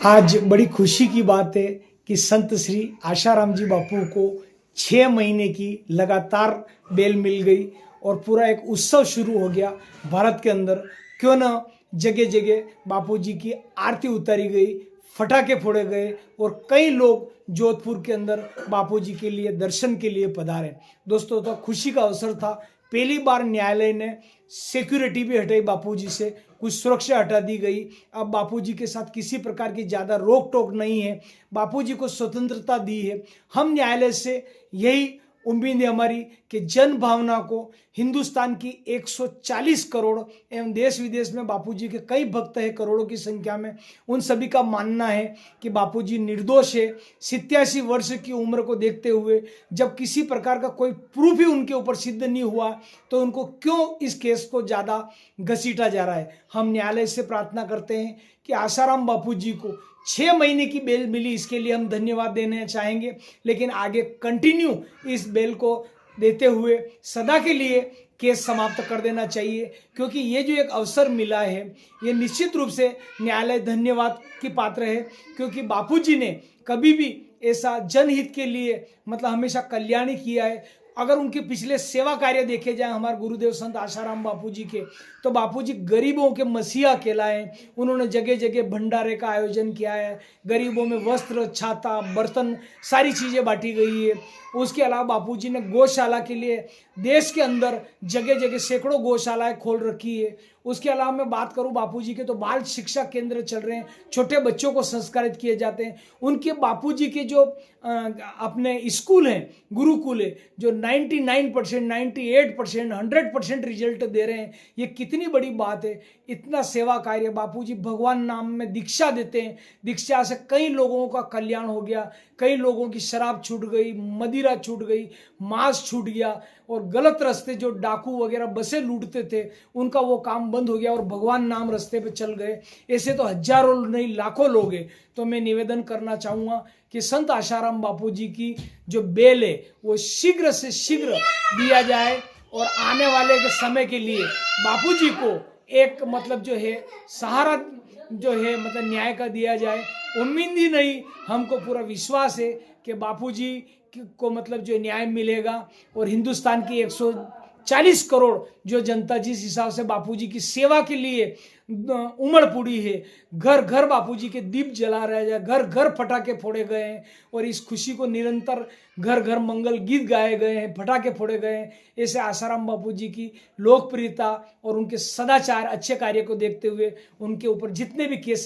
आज बड़ी खुशी की बात है कि संत श्री आशाराम जी बापू को 6 महीने की लगातार बेल मिल गई और पूरा एक उत्सव शुरू हो गया भारत के अंदर। क्यों ना जगह जगह बापू जी की आरती उतारी गई, फटाके फोड़े गए और कई लोग जोधपुर के अंदर बापू जी के लिए दर्शन के लिए पधारे। दोस्तों, तो खुशी का अवसर था। पहली बार न्यायालय ने सिक्योरिटी भी हटाई बापू जी से, कुछ सुरक्षा हटा दी गई। अब बापू जी के साथ किसी प्रकार की ज़्यादा रोक टोक नहीं है, बापू जी को स्वतंत्रता दी है। हम न्यायालय से यही उम्मीद है हमारी कि जन भावना को, हिंदुस्तान की 140 करोड़ एवं देश विदेश में बापू जी के कई भक्त हैं करोड़ों की संख्या में, उन सभी का मानना है कि बापू जी निर्दोष है। 87 वर्ष की उम्र को देखते हुए जब किसी प्रकार का कोई प्रूफ ही उनके ऊपर सिद्ध नहीं हुआ तो उनको क्यों इस केस को ज़्यादा घसीटा जा रहा है। हम न्यायालय से प्रार्थना करते हैं कि आशाराम बापू जी को 6 महीने की बेल मिली, इसके लिए हम धन्यवाद देना चाहेंगे, लेकिन आगे कंटिन्यू इस बेल को देते हुए सदा के लिए केस समाप्त कर देना चाहिए, क्योंकि ये जो एक अवसर मिला है ये निश्चित रूप से न्यायालय धन्यवाद की पात्र है, क्योंकि बापूजी ने कभी भी ऐसा जनहित के लिए मतलब हमेशा कल्याण ही किया है। अगर उनके पिछले सेवा कार्य देखे जाए हमारे गुरुदेव संत आशाराम बापू जी के, तो बापू जी गरीबों के मसीहा कहलाए। उन्होंने जगह जगह भंडारे का आयोजन किया है, गरीबों में वस्त्र, छाता, बर्तन, सारी चीज़ें बांटी गई है। उसके अलावा बापू जी ने गौशाला के लिए देश के अंदर जगह जगह सैकड़ों गौशालाएं खोल रखी है। उसके अलावा मैं बात करूं बापू जी के, तो बाल शिक्षा केंद्र चल रहे हैं, छोटे बच्चों को संस्कारित किए जाते हैं। उनके बापू जी के जो अपने स्कूल हैं, गुरुकुल है, जो 99%, 98%, 100% रिजल्ट दे रहे हैं, ये कितनी बड़ी बात है। इतना सेवा कार्य बापू जी भगवान नाम में दीक्षा देते हैं, दीक्षा से कई लोगों का कल्याण हो गया, कई लोगों की शराब छूट गई, मदिरा छूट गई, मांस छूट गया, और गलत रास्ते जो डाकू वगैरह बसें लूटते थे उनका वो काम बंद हो गया और भगवान नाम रास्ते पे चल गए। ऐसे तो हजारों नहीं लाखों लोग हैं। तो मैं निवेदन करना चाहूँगा कि संत आशाराम बापू जी की जो बेल है वो शीघ्र से शीघ्र दिया जाए और आने वाले के समय के लिए बापू जी को एक मतलब जो है सहारा जो है मतलब न्याय का दिया जाए। उम्मीद ही नहीं, हमको पूरा विश्वास है कि बापू जी को मतलब जो न्याय मिलेगा और हिंदुस्तान की 140 करोड़ जो जनता जिस हिसाब से बापू जी की सेवा के लिए उमड़ पुड़ी है, घर घर बापू जी के दीप जला रहे हैं, घर घर फटाके फोड़े गए हैं और इस खुशी को निरंतर घर घर मंगल गीत गाए गए हैं, फटाके फोड़े गए हैं। ऐसे आशाराम बापू जी की लोकप्रियता और उनके सदाचार अच्छे कार्य को देखते हुए उनके ऊपर जितने भी केस